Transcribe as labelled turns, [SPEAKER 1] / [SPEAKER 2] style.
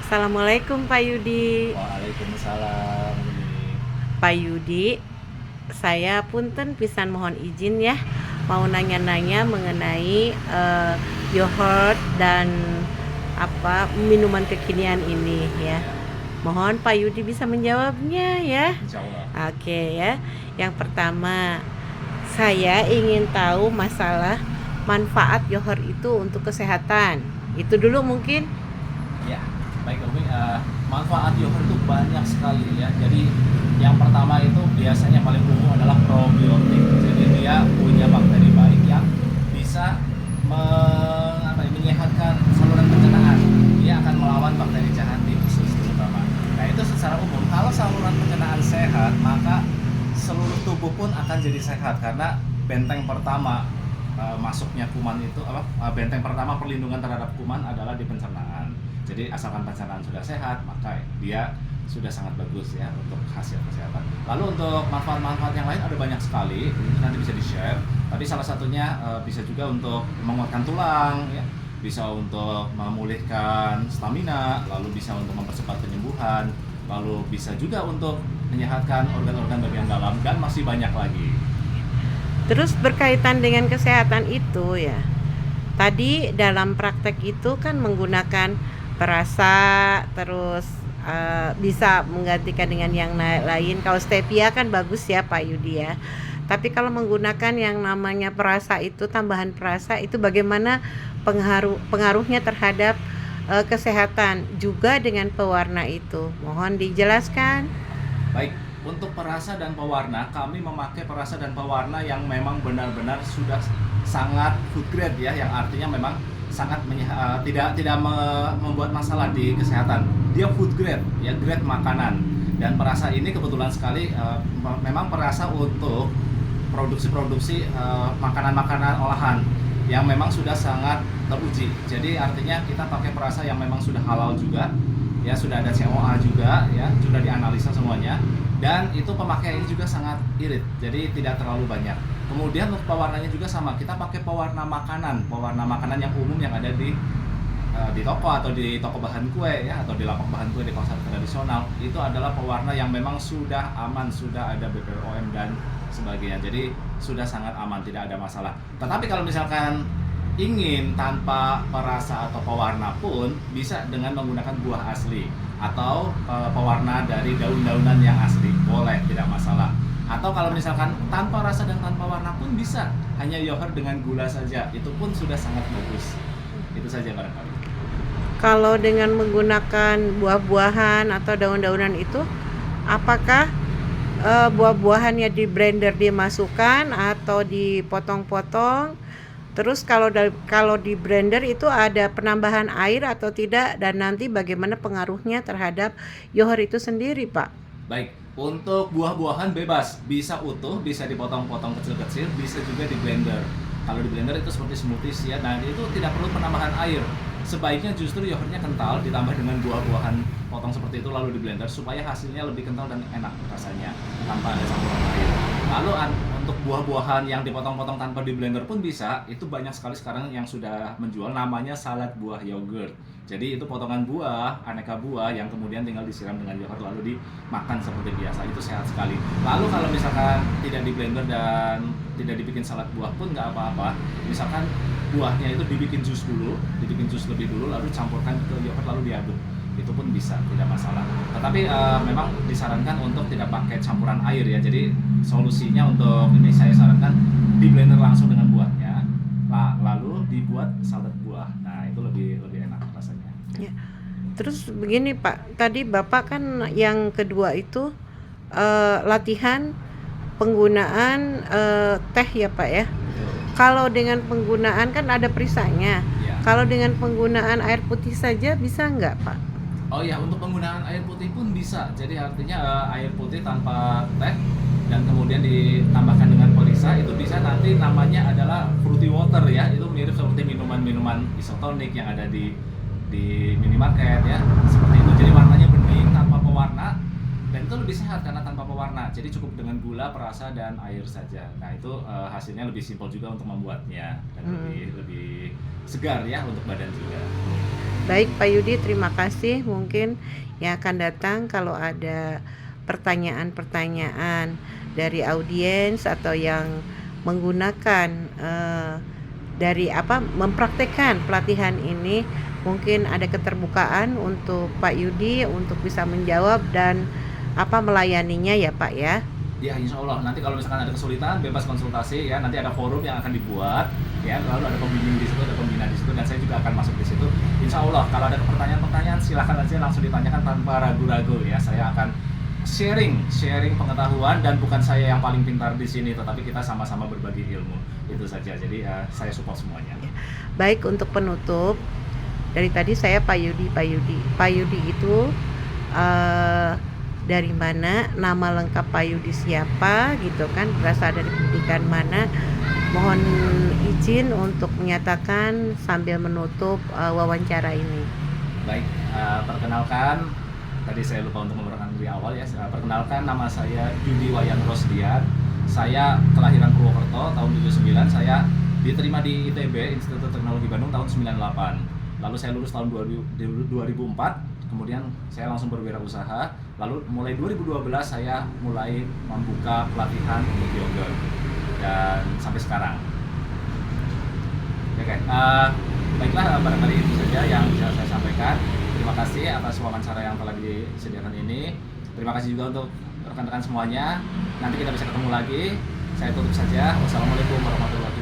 [SPEAKER 1] Assalamualaikum Pak Yudi.
[SPEAKER 2] Waalaikumsalam.
[SPEAKER 1] Pak Yudi, saya punten pisan mohon izin ya, mau nanya-nanya mengenai yogurt dan minuman kekinian ini ya.
[SPEAKER 2] Ya,
[SPEAKER 1] Mohon Pak Yudi bisa menjawabnya ya.
[SPEAKER 2] insya Allah.
[SPEAKER 1] Oke ya. Yang pertama, saya ingin tahu masalah manfaat yogurt itu untuk kesehatan. Itu dulu mungkin.
[SPEAKER 2] Ya, baik Umi. Manfaat yogurt itu banyak sekali ya. Jadi yang pertama itu biasanya paling umum adalah probiotik. Jadi dia punya bakteri baik yang bisa menyehatkan saluran pencernaan. Dia akan melawan bakteri jahat di usus terutama. Nah itu secara umum. Kalau saluran pencernaan sehat, maka seluruh tubuh pun akan jadi sehat karena benteng pertama masuknya kuman itu benteng pertama perlindungan terhadap kuman adalah di pencernaan. Jadi asalkan pencernaan sudah sehat, maka dia sudah sangat bagus ya untuk hasil kesehatan. Lalu untuk manfaat-manfaat yang lain ada banyak sekali, itu nanti bisa di-share. Tapi salah satunya bisa juga untuk menguatkan tulang ya, bisa untuk memulihkan stamina, lalu bisa untuk mempercepat penyembuhan, lalu bisa juga untuk menyehatkan organ-organ bagian dalam dan masih banyak lagi.
[SPEAKER 1] Terus berkaitan dengan kesehatan itu ya. Tadi dalam praktek itu kan menggunakan perasa, terus bisa menggantikan dengan yang lain. Kalau stevia kan bagus ya Pak Yudi ya. Tapi kalau menggunakan yang namanya perasa itu, tambahan perasa itu bagaimana pengaruhnya terhadap kesehatan juga dengan pewarna itu? Mohon dijelaskan.
[SPEAKER 2] Baik, untuk perasa dan pewarna, kami memakai perasa dan pewarna yang memang benar-benar sudah sangat food grade ya, yang artinya memang sangat tidak membuat masalah di kesehatan. Dia food grade, ya grade makanan. Dan perasa ini kebetulan sekali memang perasa untuk produksi-produksi makanan-makanan olahan yang memang sudah sangat teruji. Jadi artinya kita pakai perasa yang memang sudah halal juga, ya sudah ada COA juga, ya sudah dianalisa semuanya. Dan itu pemakaiannya juga sangat irit, jadi tidak terlalu banyak. Kemudian untuk pewarnanya juga sama, kita pakai pewarna makanan yang umum yang ada di toko atau di toko bahan kue ya, atau di lapak bahan kue di pasar tradisional. Itu adalah pewarna yang memang sudah aman, sudah ada BPOM dan sebagainya. Jadi sudah sangat aman, tidak ada masalah. Tetapi kalau misalkan ingin tanpa perasa atau pewarna pun bisa dengan menggunakan buah asli atau pewarna dari daun-daunan yang asli, boleh, tidak masalah. Atau kalau misalkan tanpa rasa dan tanpa warna pun bisa, hanya yogurt dengan gula saja, itu pun sudah sangat bagus. Itu saja barangkali.
[SPEAKER 1] Kalau dengan menggunakan buah-buahan atau daun-daunan itu, apakah buah-buahannya di blender dimasukkan atau dipotong-potong? Terus kalau di blender itu ada penambahan air atau tidak, dan nanti bagaimana pengaruhnya terhadap yogurt itu sendiri, Pak?
[SPEAKER 2] Baik, untuk buah-buahan bebas, bisa utuh, bisa dipotong-potong kecil-kecil, bisa juga di blender. Kalau di blender itu seperti smoothies ya, nah itu tidak perlu penambahan air. Sebaiknya justru yogurtnya kental ditambah dengan buah-buahan potong seperti itu lalu di blender supaya hasilnya lebih kental dan enak rasanya tanpa ada campuran air. Lalu untuk buah-buahan yang dipotong-potong tanpa di blender pun bisa, itu banyak sekali sekarang yang sudah menjual namanya salad buah yogurt. Jadi itu potongan buah, aneka buah yang kemudian tinggal disiram dengan yogurt lalu dimakan seperti biasa. Itu sehat sekali. Lalu kalau misalkan tidak di blender dan tidak dibikin salad buah pun nggak apa-apa. Misalkan buahnya itu dibikin jus lebih dulu lalu campurkan ke yogurt lalu diaduk. Itu pun bisa, tidak masalah. Tetapi memang disarankan untuk tidak pakai campuran air ya. Jadi solusinya untuk ini saya sarankan di blender langsung dengan buahnya, lalu dibuat salad buah. Nah itu lebih enak rasanya.
[SPEAKER 1] Ya. Terus begini Pak, tadi Bapak kan yang kedua itu latihan penggunaan teh ya Pak ya.
[SPEAKER 2] Betul.
[SPEAKER 1] Kalau dengan penggunaan kan ada perisanya.
[SPEAKER 2] Ya.
[SPEAKER 1] Kalau dengan penggunaan air putih saja bisa nggak Pak?
[SPEAKER 2] Oh ya, untuk penggunaan air putih pun bisa. Jadi artinya air putih tanpa teh dan kemudian ditambahkan dengan perisa itu bisa nanti namanya adalah fruity water ya. Itu mirip seperti minuman-minuman isotonik yang ada di minimarket ya. Seperti itu. Jadi warnanya bening tanpa pewarna dan itu lebih sehat karena tanpa pewarna. Jadi cukup dengan gula, perasa dan air saja. Nah, itu hasilnya lebih simpel juga untuk membuatnya dan lebih segar ya untuk badan juga.
[SPEAKER 1] Baik Pak Yudi, terima kasih. Mungkin yang akan datang kalau ada pertanyaan-pertanyaan dari audiens atau yang menggunakan dari mempraktekkan pelatihan ini, mungkin ada keterbukaan untuk Pak Yudi untuk bisa menjawab dan melayaninya ya Pak ya.
[SPEAKER 2] Ya, insya Allah nanti kalau misalkan ada kesulitan bebas konsultasi ya, nanti ada forum yang akan dibuat ya, lalu ada pembimbing di situ, ada pembina di situ, dan saya juga akan masuk di situ. Insya Allah kalau ada pertanyaan-pertanyaan silahkan aja langsung ditanyakan tanpa ragu-ragu ya. Saya akan sharing pengetahuan, dan bukan saya yang paling pintar di sini, tetapi kita sama-sama berbagi ilmu. Itu saja. Jadi saya support semuanya.
[SPEAKER 1] Baik, untuk penutup dari tadi saya Pak Yudi itu dari mana, nama lengkap Pak Yudi siapa gitu kan, berasal dari pendidikan mana. Mohon izin untuk menyatakan sambil menutup wawancara ini.
[SPEAKER 2] Baik, perkenalkan, tadi saya lupa untuk memperkenalkan di awal ya. Perkenalkan, nama saya Yudi Wayan Rosdian. Saya kelahiran Purwokerto tahun 79. Saya diterima di ITB, Institut Teknologi Bandung, tahun 98. Lalu saya lulus tahun 2004. Kemudian saya langsung berwirausaha. Lalu mulai 2012 saya mulai membuka pelatihan untuk yoga, dan sampai sekarang. Oke, baiklah, barangkali itu saja yang bisa saya sampaikan. Terima kasih atas wawancara yang telah disediakan ini. Terima kasih juga untuk rekan-rekan semuanya. Nanti kita bisa ketemu lagi. Saya tutup saja. Wassalamualaikum warahmatullahi wabarakatuh.